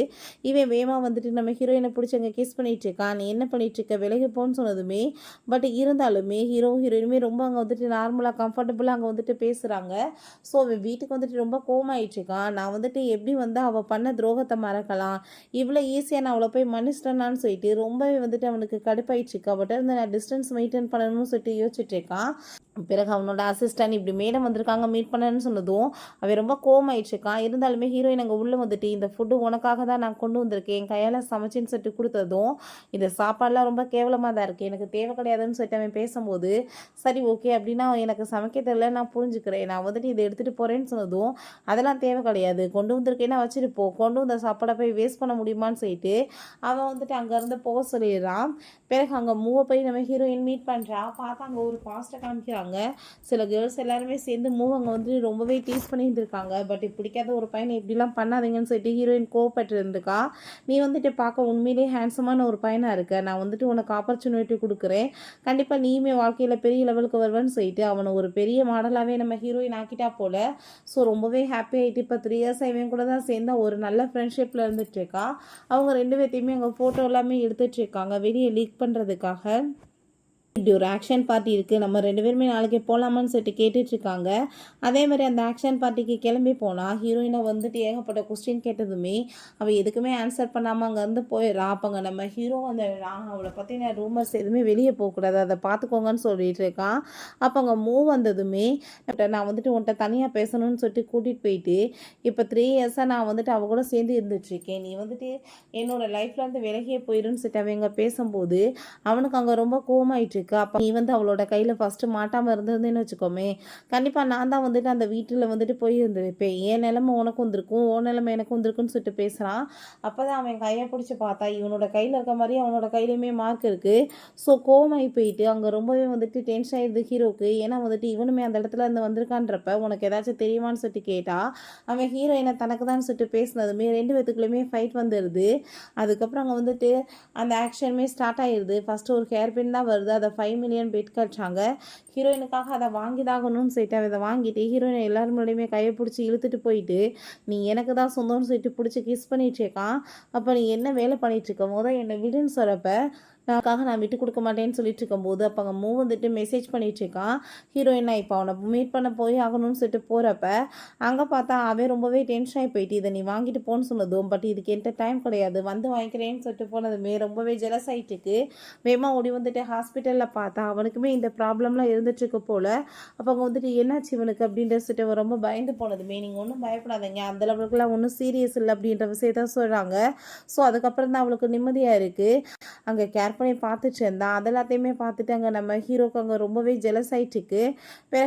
இவன் வேமா வந்துட்டு நம்ம ஹீரோயினை பிடிச்சி அங்கே கிஸ் பண்ணிட்டு இருக்கான். நீ என்ன பண்ணிட்டு இருக்க, விலகி போன்னு சொன்னதுமே பட் இருந்தாலுமே ஹீரோயினுமே ரொம்ப அங்கே வந்துட்டு நார்மலாக கம்ஃபர்டபுளாக அங்கே வந்துட்டு பேசுகிறாங்க. ஸோ அவன் வீட்டுக்கு வந்துட்டு ரொம்ப கோமாயிட்டு இருக்கான். நான் வந்துட்டு எப்படி வந்து அவள் பண்ண துரோகத்தை மறக்கலாம், இவ்வளோ ஈஸியாக நான் அவளை போய் மன்னிச்சிட்டேனான்னு சொல்லிட்டு ரொம்பவே வந்துட்டு அவனுக்கு கடுப்பாயிடுச்சுக்கா. பட் நான் டிஸ்டன்ஸ் மெயின்டைன் பண்ணணும்னு சொல்லிட்டு யோசிச்சுட்டு இருக்கான். பிறகு அவனோட அசிஸ்டன்ட் இப்படி மேடம் வந்திருக்காங்க மீட் பண்ணன்னு சொன்னதும் அவன் ரொம்ப கோமாயிடுச்சுக்கான். இருந்தாலுமே ஹீரோயின் அங்கே உள்ளே வந்துட்டு இந்த ஃபுட்டு உனக்காக தான் நான் கொண்டு வந்திருக்கேன், என் கையால் சமைச்சின்னு சொல்லிட்டு கொடுத்ததும் இந்த சாப்பாடெலாம் ரொம்ப கேவலமாக தான் இருக்குது, எனக்கு தேவை கிடையாதுன்னு சொல்லிட்டு அவன் பேசும்போது சரி ஓகே அப்படின்னா எனக்கு சமைக்க தெரியல நான் புரிஞ்சுக்கிறேன், நான் வந்துட்டு இதை எடுத்துகிட்டு போகிறேன்னு சொன்னதும் அதெல்லாம் தேவை கிடையாது, கொண்டு வந்திருக்கேன்னா வச்சுட்டு போ, கொண்டு வந்த சாப்பாடை போய் வேஸ்ட் பண்ண முடியுமான்னு சொல்லிட்டு அவன் வந்துட்டு அங்கேருந்து போக சொல்லிடுறான். பிறகு அங்கே மூவை போய் நம்ம ஹீரோயின் மீட் பண்ணுறா. பார்த்தா அங்கே ஒரு பாஸ்ட்டை காமிக்கிறாங்க. சில கேர்ள்ஸ் எல்லாருமே சேர்ந்து மூவ் அங்கே வந்து ரொம்பவே டீஸ் பண்ணிட்டு இருக்காங்க. பட் பிடிக்காத ஒரு பையனை இப்படிலாம் பண்ணாதீங்கன்னு சொல்லிட்டு ஹீரோயின் கோவப்பட்டு இருந்துக்கா. நீ வந்துட்டு பார்க்க உண்மையிலேயே ஹேண்ட்ஸமான ஒரு பையனாக இருக்க, நான் வந்துட்டு உனக்கு ஆப்பர்ச்சுனிட்டி கொடுக்குறேன், கண்டிப்பாக நீயுமே வாழ்க்கையில் பெரிய லெவலுக்கு வருவேன்னு சொல்லிட்டு அவனை ஒரு பெரிய மாடலாகவே நம்ம ஹீரோயின் ஆக்கிட்டா போல. ஸோ ரொம்பவே ஹாப்பி ஆகிட்டு இப்போ 3 இயர்ஸ் இவன் கூட தான் சேர்ந்து ஒரு நல்ல ஃப்ரெண்ட்ஷிப்பில் இருந்துட்டு இருக்கா. அவங்க 2 பேர்த்தையுமே அங்கே ஃபோட்டோ எல்லாமே எடுத்துட்டு இருக்காங்க வெளியே லீக் பண்ணுறதுக்காக. இப்படி ஒரு ஆக்ஷன் பார்ட்டி இருக்குது, நம்ம 2 பேருமே நாளைக்கு போகலாமான்னு சொல்லிட்டு கேட்டுட்ருக்காங்க. அதே மாதிரி அந்த ஆக்ஷன் பார்ட்டிக்கு கிளம்பி போனால் ஹீரோயினை வந்துட்டு ஏகப்பட்ட கொஸ்டின் கேட்டதுமே அவள் எதுக்குமே ஆன்சர் பண்ணாமல் அங்கேருந்து போயிடறா. அப்போங்க நம்ம ஹீரோ வந்துடுறான். அவளை பற்றின ரூமர்ஸ் எதுவுமே வெளியே போகக்கூடாது, அதை பார்த்துக்கோங்கன்னு சொல்லிட்டு இருக்கான். அப்போ அங்கே மூவ் வந்ததுமே நான் வந்துட்டு உன்கிட்ட தனியாக பேசணும்னு சொல்லிட்டு கூட்டிகிட்டு போயிட்டு இப்போ 3 இயர்ஸாக நான் வந்துட்டு அவள் கூட சேர்ந்து இருந்துட்டுருக்கேன், நீ வந்துட்டு என்னோடய லைஃப்லேருந்து விலகியே போயிடுன்னு சொல்லிட்டு அவங்க பேசும்போது அவனுக்கு அங்கே ரொம்ப கோவமாயிட்டு இருக்கு. அப்போ நீ வந்து அவளோட கையில் ஃபஸ்ட்டு மாட்டாமல் இருந்திருந்தேன்னு வச்சுக்கோமே, கண்டிப்பாக நான் தான் வந்துட்டு அந்த வீட்டில் வந்துட்டு போய் இருந்திருப்பேன், என் நிலமை உனக்கு வந்திருக்கும், உன் நிலமை எனக்கு வந்திருக்குன்னு சொல்லிட்டு பேசுகிறான். அப்போ தான் அவன் கையை பிடிச்சி பார்த்தா இவனோட கையில் இருக்க மாதிரி அவனோட கையிலையுமே மார்க் இருக்குது. ஸோ கோவமாகி போயிட்டு அங்கே ரொம்பவே வந்துட்டு டென்ஷன் ஆகிடுது ஹீரோக்கு. ஏன்னா வந்துட்டு இவனுமே அந்த இடத்துல இருந்து வந்திருக்கான்றப்ப உனக்கு ஏதாச்சும் தெரியுமான்னு சொல்லிட்டு கேட்டால் அவன் ஹீரோயினை தனக்கு தான் சொல்லிட்டு பேசினதுமே 2 பேத்துக்குள்ளேயுமே ஃபைட் வந்துடுது. அதுக்கப்புறம் அங்கே வந்துட்டு அந்த ஆக்ஷனுமே ஸ்டார்ட் ஆகிடுது. ஃபஸ்ட்டு ஒரு ஹேர் பின் தான் வருது, அதை 5 மில்லியன் பெட் கட்டுறாங்க. ஹீரோயினுக்காக அதை வாங்கிதாகணும்னு சொல்லிட்டு அதை வாங்கிட்டு ஹீரோயினை எல்லாரும் முன்னாடியுமே கையை பிடிச்சி இழுத்துட்டு போயிட்டு நீ எனக்கு தான் சொந்தம்னு சொல்லிட்டு பிடிச்சி கிஸ் பண்ணிட்டு இருக்கான். அப்போ நீ என்ன வேலை பண்ணிட்டு இருக்க போது என்னை விடுன்னு சொல்கிறப்ப நான் விட்டு கொடுக்க மாட்டேன்னு சொல்லிட்டு இருக்கும்போது அப்போ அங்கே மூவ் வந்துட்டு மெசேஜ் பண்ணிட்டு இருக்கான். ஹீரோயினா இப்போ அவனை மீட் பண்ண போய் ஆகணும்னு சொல்லிட்டு போகிறப்ப அங்கே பார்த்தா அவன் ரொம்பவே டென்ஷன் ஆகி போயிட்டு இதை நீ வாங்கிட்டு போன்னு சொன்னதும் பட் இதுக்கு என்கிட்ட டைம் கிடையாது வந்து வாங்கிக்கிறேன்னு சொல்லிட்டு போனதுமே ரொம்பவே ஜெலஸ் ஆகிட்டுருக்கு. வேகமாக ஓடி வந்துட்டு ஹாஸ்பிட்டலில் பார்த்தா அவனுக்குமே இந்த ப்ராப்ளம்லாம் இருந்துட்டுருக்கு போல். அப்போ அங்கே வந்துட்டு என்னாச்சு இவனுக்கு அப்படின்ற சொல்லிட்டு ரொம்ப பயந்து போனதுமே நீங்கள் ஒன்றும் பயப்படாதீங்க, அந்த லெவலுக்குலாம் ஒன்றும் சீரியஸ் இல்லை அப்படின்ற விஷயத்த சொல்கிறாங்க. ஸோ அதுக்கப்புறம் தான் அவளுக்கு நிம்மதியாக இருக்குது. அங்கே கேர் பண்ணி பார்த்துட்டு இருந்தான். அது எல்லாத்தையுமே பார்த்துட்டு அங்கே நம்ம ஹீரோக்கு அங்கே ரொம்பவே ஜெலஸ் ஆயிட்டுருக்கு.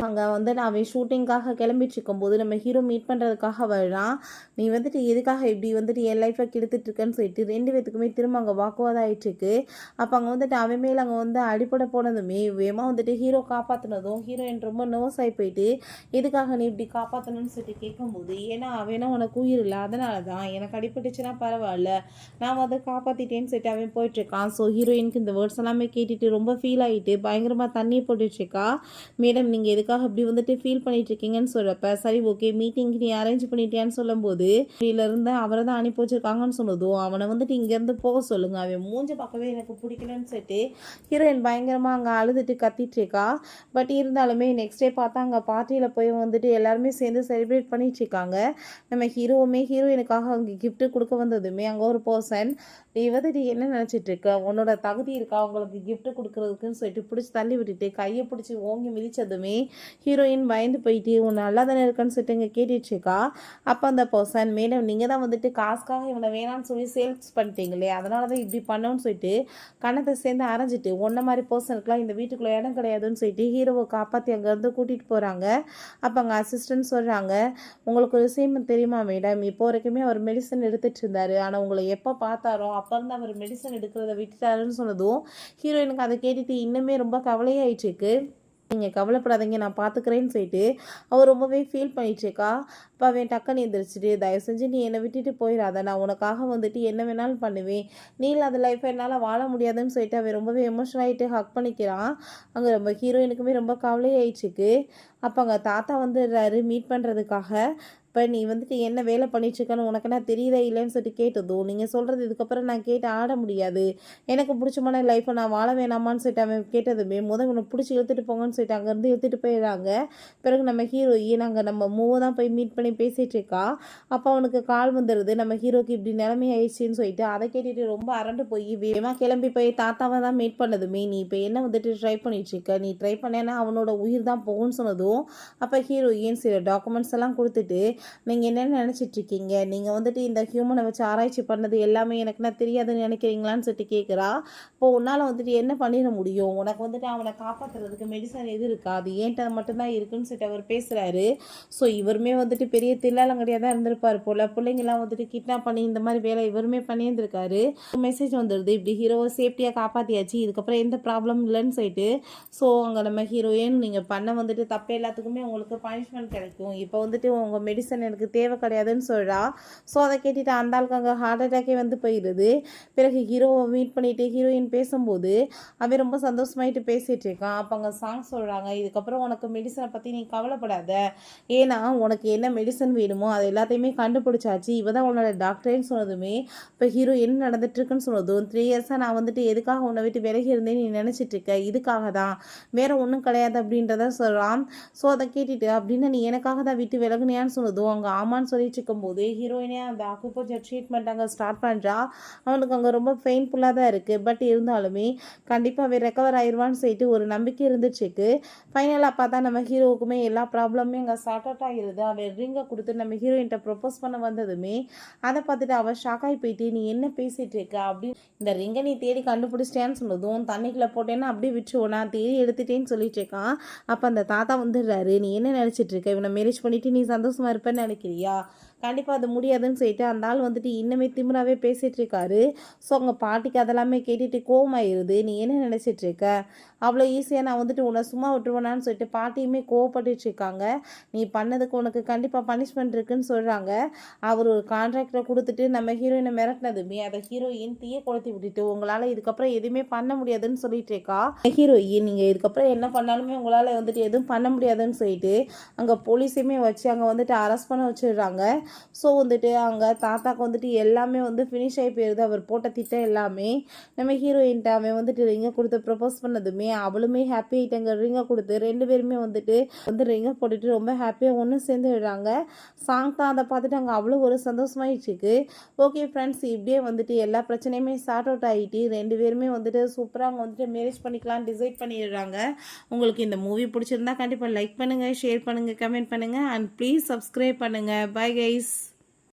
அங்கே வந்து நான் அவன் ஷூட்டிங்காக கிளம்பிட்டு இருக்கும்போது நம்ம ஹீரோ மீட் பண்ணுறதுக்காக வர்றான். நீ வந்துட்டு எதுக்காக இப்படி வந்துட்டு என் லைஃப்பை கெடுத்துட்டு இருக்கேன்னு சொல்லிட்டு 2 பேத்துக்குமே திரும்ப அங்கே வாக்குவாதம் ஆயிட்டுருக்கு. அப்போ அங்கே வந்துட்டு அவன் மேலே அங்கே வந்து அடிப்படை போனதுமே வேகமாக வந்துட்டு ஹீரோ காப்பாற்றினதும் ஹீரோயின் ரொம்ப நர்வஸ் ஆகி போயிட்டு எதுக்காக நீ இப்படி காப்பாற்றணும்னு சொல்லிட்டு கேட்கும்போது ஏன்னா அவனா உனக்கு உயிர் இல்லை, அதனால தான் எனக்கு அடிபட்டுச்சுன்னா பரவாயில்ல, நான் வந்து காப்பாற்றிட்டேன்னு சொல்லிட்டு அவன் போயிட்டுருக்கான். ஸோ ஹீரோயினுக்கு இந்த வேர்ட்ஸ் எல்லாமே கேட்டுட்டு ரொம்ப ஃபீல் ஆகிட்டு பயங்கரமாக தண்ணி போட்டுட்ருக்கா. மேடம் நீங்கள் எதுக்காக இப்படி வந்துட்டு ஃபீல் பண்ணிட்டு இருக்கீங்கன்னு சொல்கிறப்ப சரி ஓகே மீட்டிங்க்கு நீ அரேஞ்ச் பண்ணிட்டியான்னு சொல்லும்போது இருந்து அவரை தான் அனுப்பி வச்சிருக்காங்கன்னு சொன்னதும் அவனை வந்துட்டு இங்கேருந்து போக சொல்லுங்க, அவன் மூஞ்ச பார்க்கவே எனக்கு பிடிக்கலன்னு சொல்லிட்டு ஹீரோயின் பயங்கரமாக அங்கே அழுதுட்டு கத்திட்டு இருக்கா. பட் இருந்தாலுமே நெக்ஸ்ட் டே பார்த்தா அங்கே பார்ட்டியில் போய் வந்துட்டு எல்லாருமே சேர்ந்து செலிப்ரேட் பண்ணிட்டு இருக்காங்க. நம்ம ஹீரோவுமே ஹீரோயினுக்காக அங்கே கிஃப்ட்டு கொடுக்க வந்ததுமே அங்கே ஒரு பர்சன் நீ வந்துட்டு என்ன நினச்சிட்டு இருக்க, உன்னோட தகுதி இருக்கா உங்களுக்கு கிஃப்ட் கொடுக்குறதுக்குன்னு சொல்லிட்டு பிடிச்சி தள்ளி விட்டுட்டு கையை பிடிச்சி ஓங்கி மிதிச்சதுமே ஹீரோயின் பயந்து போயிட்டு உன் நல்லா தானே இருக்குன்னு சொல்லிட்டு இங்கே கேட்டுட்ருக்கா. அப்போ அந்த பர்சன் மேடம் நீங்கள் தான் வந்துட்டு காசுக்காக இவனை வேணான்னு சொல்லி சேல்ஸ் பண்ணிட்டீங்களே, அதனால தான் இப்படி பண்ணோன்னு சொல்லிட்டு கணத்தை சேர்ந்து அரைஞ்சிட்டு ஒன்றை மாதிரி பர்சனுக்குலாம் இந்த வீட்டுக்குள்ளே இடம் கிடையாதுன்னு சொல்லிட்டு ஹீரோவை காப்பாற்றி அங்கேருந்து கூட்டிகிட்டு போகிறாங்க. அப்போ அங்கே அசிஸ்டன்ட் சொல்கிறாங்க உங்களுக்கு ஒரு விஷயம் தெரியுமா மேடம், இப்போ வரைக்குமே அவர் மெடிசன் எடுத்துகிட்டு இருந்தார், ஆனால் உங்களை எப்போ பார்த்தாரோ அப்போ இருந்து அவர் மெடிசன் எடுக்கிறத விட்டுட்டாருன்னு சொன்னதும் ஹீரோயினுக்கு அதை கேட்டுட்டு இன்னுமே ரொம்ப கவலையாயிட்டுருக்கு. நீங்கள் கவலைப்படாதீங்க நான் பார்த்துக்கிறேன்னு சொல்லிட்டு அவர் ரொம்பவே ஃபீல் பண்ணிட்டுருக்கா. அப்போ அவன் டக்குன்னு எந்திரிச்சிட்டு தயவு செஞ்சு நீ என்னை விட்டுட்டு போயிடாத, நான் உனக்காக வந்துட்டு என்ன வேணாலும் பண்ணுவேன், நீ இல்லாத லைஃப்பை என்னால் வாழ முடியாதுன்னு சொல்லிட்டு அவன் ரொம்பவே எமோஷனல் ஆகிட்டு ஹக் பண்ணிக்கிறான். அங்கே ரொம்ப ஹீரோயினுக்குமே ரொம்ப கவலையாயிடுச்சுக்கு. அப்போ அங்கே தாத்தா வந்துடுறாரு மீட் பண்ணுறதுக்காக. இப்போ நீ வந்துட்டு என்ன வேலை பண்ணிட்டுருக்கன்னு உனக்கு நான் தெரியல இல்லைன்னு சொல்லிட்டு கேட்டதும் நீங்கள் சொல்கிறது இதுக்கப்புறம் நான் கேட்டு ஆட முடியாது, எனக்கு பிடிச்சமான லைஃப்பை நான் வாழ வேணாமான்னு சொல்லிட்டு அவன் கேட்டதுமே உனக்கு பிடிச்சி இழுத்துட்டு போங்கன்னு சொல்லிட்டு அங்கேருந்து இழுத்துட்டு போயிடுறாங்க. பிறகு நம்ம ஹீரோயின் அங்கே நம்ம மூவை தான் போய் மீட் பண்ணி பேசிகிட்டு இருக்கா. அப்போ அவனுக்கு கால் வந்துடுது நம்ம ஹீரோக்கு இப்படி நிலைமை ஆயிடுச்சின்னு சொல்லிட்டு அதை கேட்டுட்டு ரொம்ப அரண்டு போய் வேகமாக கிளம்பி போய் தாத்தாவை தான் மீட் பண்ணதுமே நீ இப்போ என்ன வந்துட்டு ட்ரை பண்ணிட்டுருக்க, நீ ட்ரை பண்ணேன்னா அவனோட உயிர் தான் போகும்னு சொன்னதும் அப்போ ஹீரோயின் சில டாக்குமெண்ட்ஸ் எல்லாம் கொடுத்துட்டு நீங்கள் என்ன நினச்சிட்ருக்கீங்க, நீங்கள் வந்துட்டு இந்த ஹியூமனை வச்சு ஆராய்ச்சி பண்ணது எல்லாமே எனக்கு நான் தெரியாதுன்னு நினைக்கிறீங்களான்னு சொல்லிட்டு கேட்குறா. இப்போ உன்னால் வந்துட்டு என்ன பண்ணிட முடியும், உனக்கு வந்துட்டு அவனை காப்பாற்றுறதுக்கு மெடிசன் எது இருக்கா, அது ஏன்ட்ட மட்டும்தான் இருக்குன்னு சொல்லிட்டு அவர் பேசுகிறாரு. ஸோ இவருமே வந்துட்டு பெரிய தில்லாலங்கடியாக தான் இருந்திருப்பார் போல், பிள்ளைங்களாம் வந்துட்டு கிட்னாப் பண்ணி இந்த மாதிரி வேலை இவருமே பண்ணியிருந்திருக்காரு. மெசேஜ் வந்துடுது இப்படி ஹீரோவை சேஃப்டியாக காப்பாற்றியாச்சு, இதுக்கப்புறம் எந்த ப்ராப்ளம் இல்லைன்னு சொல்லிட்டு. ஸோ அங்கே நம்ம ஹீரோயின் நீங்கள் பண்ண வந்துட்டு தப்பு எல்லாத்துக்குமே உங்களுக்கு பனிஷ்மெண்ட் கிடைக்கும், இப்போ வந்துட்டு உங்கள் மெடிசன் எனக்கு தேவை கிடையாதுன்னு சொல்கிறா. ஸோ அதை கேட்டுட்டு அந்த ஆளுக்கு அங்கே ஹார்ட் அட்டாக்கே வந்து போயிடுது. பிறகு ஹீரோவை மீட் பண்ணிவிட்டு ஹீரோயின் பேசும்போது அவன் ரொம்ப சந்தோஷமாயிட்டு பேசிகிட்டு இருக்கான். அப்போ அங்கே சாங் சொல்கிறாங்க இதுக்கப்புறம் உனக்கு மெடிசனை பற்றி நீ கவலைப்படாத, ஏன்னா உனக்கு என்ன மெடிசன் வேணுமோ அது எல்லாத்தையுமே கண்டுபிடிச்சாச்சு, இவ தான் உன்னோட டாக்டரேன்னு சொன்னதுமே இப்போ ஹீரோ என்ன நடந்துட்டுருக்குன்னு சொன்னதும் 3 இயர்ஸாக நான் வந்துட்டு எதுக்காக உன்னை விட்டு விலகி இருந்தேன்னு நீ நினச்சிட்டு இருக்க, இதுக்காக தான் வேற ஒன்றும் கிடையாது அப்படின்றத சொல்கிறான். ஸோ அதை கேட்டுட்டு அப்படின்னு நீ எனக்காக தான் விட்டு விலகுனியான்னு சொன்னதும் அங்கே ஆமான்னு சொல்லிட்டு இருக்கும்போது ஹீரோயினே அந்த அக்குபஞ்சர் ட்ரீட்மெண்ட் அங்கே ஸ்டார்ட் பண்ணுறா. அவனுக்கு அங்கே ரொம்ப பெயின்ஃபுல்லாக தான் இருக்குது, பட் இருந்தாலுமே கண்டிப்பாக அவன் ரெக்கவர் ஆயிடுவான்னு சொல்லிட்டு ஒரு நம்பிக்கை இருந்துச்சுக்கு. ஃபைனலாக பார்த்தா நம்ம ஹீரோவுக்குமே எல்லா ப்ராப்ளமே அங்கே சார்ட் அவுட் ஆகிடுது. அவன் ரிங்கை கொடுத்து நம்ம ஹீரோயின்ட்ட ப்ரொப்போஸ் பண்ண வந்ததுமே அதை பார்த்துட்டு அவள் ஷாக்காகி போயிட்டு நீ என்ன பேசிகிட்டு இருக்க அப்படின்னு இந்த ரிங்கை நீ தேடி கண்டுபிடிச்சிட்டேன்னு சொன்னதும் தண்ணிக்குள்ளே போட்டேன்னா அப்படியே விட்டுருவோம் நான் தேடி எடுத்துட்டேன்னு சொல்லிட்டு இருக்கான். அப்போ அந்த தாத்தா வந்துடுறாரு நீ என்ன நினச்சிட்டு இருக்க, இவனை மேரேஜ் பண்ணிவிட்டு நீ சந்தோஷமாக இருப்பேன்னு நினைக்கிறியா, கண்டிப்பாக அது முடியாதுன்னு சொல்லிட்டு அந்த ஆள் வந்துட்டு இன்னுமே திமிராகவே பேசிகிட்டு இருக்காரு. ஸோ அவங்க பாட்டிக்கு அதெல்லாமே கேட்டுட்டு கோவமாயிருது நீ என்ன நினச்சிட்டு இருக்க, அவ்வளோ ஈஸியாக நான் வந்துட்டு உன்னை சும்மா விட்டுருவேனான்னு சொல்லிட்டு பாட்டியுமே கோவப்பட்டுட்டு இருக்காங்க. நீ பண்ணதுக்கு உனக்கு கண்டிப்பாக பனிஷ்மெண்ட் இருக்குன்னு சொல்கிறாங்க. அவர் ஒரு கான்ட்ராக்டரை கொடுத்துட்டு நம்ம ஹீரோயினை மிரட்டினதுமே அதை ஹீரோயின் தீய கொளுத்தி விட்டுட்டு உங்களால் இதுக்கப்புறம் எதுவுமே பண்ண முடியாதுன்னு சொல்லிட்டு இருக்கா. ஹீரோயின் நீங்கள் இதுக்கப்புறம் என்ன பண்ணாலுமே உங்களால் வந்துட்டு எதுவும் பண்ண முடியாதுன்னு சொல்லிட்டு அங்கே போலீஸையுமே வச்சு அங்கே வந்துட்டு அரெஸ்ட் பண்ண வச்சிடுறாங்க. ஸோ வந்துட்டு அங்கே தாத்தாக்கு வந்துட்டு எல்லாமே வந்து ஃபினிஷ் ஆகி போயிடுது, அவர் போட்ட திட்டம் எல்லாமே. நம்ம ஹீரோயின்ட்ட அவன் வந்துட்டு ரிங்கை கொடுத்து ப்ரப்போஸ் பண்ணதுமே அவளுமே ஹாப்பி ஆகிட்டாங்க. ரிங்கை கொடுத்து 2 பேருமே வந்துட்டு ரிங்கை போட்டுட்டு ரொம்ப ஹாப்பியாக ஒன்று சேர்ந்து விடுறாங்க. சாங் தான் அதை பார்த்துட்டு அங்கே அவ்வளோ ஒரு சந்தோஷமாயிடுச்சுக்கு. ஓகே ஃப்ரெண்ட்ஸ், இப்படியே வந்துட்டு எல்லா பிரச்சனையுமே சார்ட் அவுட் ஆகிட்டு 2 பேருமே வந்துட்டு சூப்பராக அங்கே வந்துட்டு மேரேஜ் பண்ணிக்கலாம் டிசைட் பண்ணிடுறாங்க. உங்களுக்கு இந்த மூவி பிடிச்சிருந்தா கண்டிப்பாக லைக் பண்ணுங்கள், ஷேர் பண்ணுங்கள், கமெண்ட் பண்ணுங்கள் அண்ட் ப்ளீஸ் சப்ஸ்கிரைப் பண்ணுங்கள். Bye guys.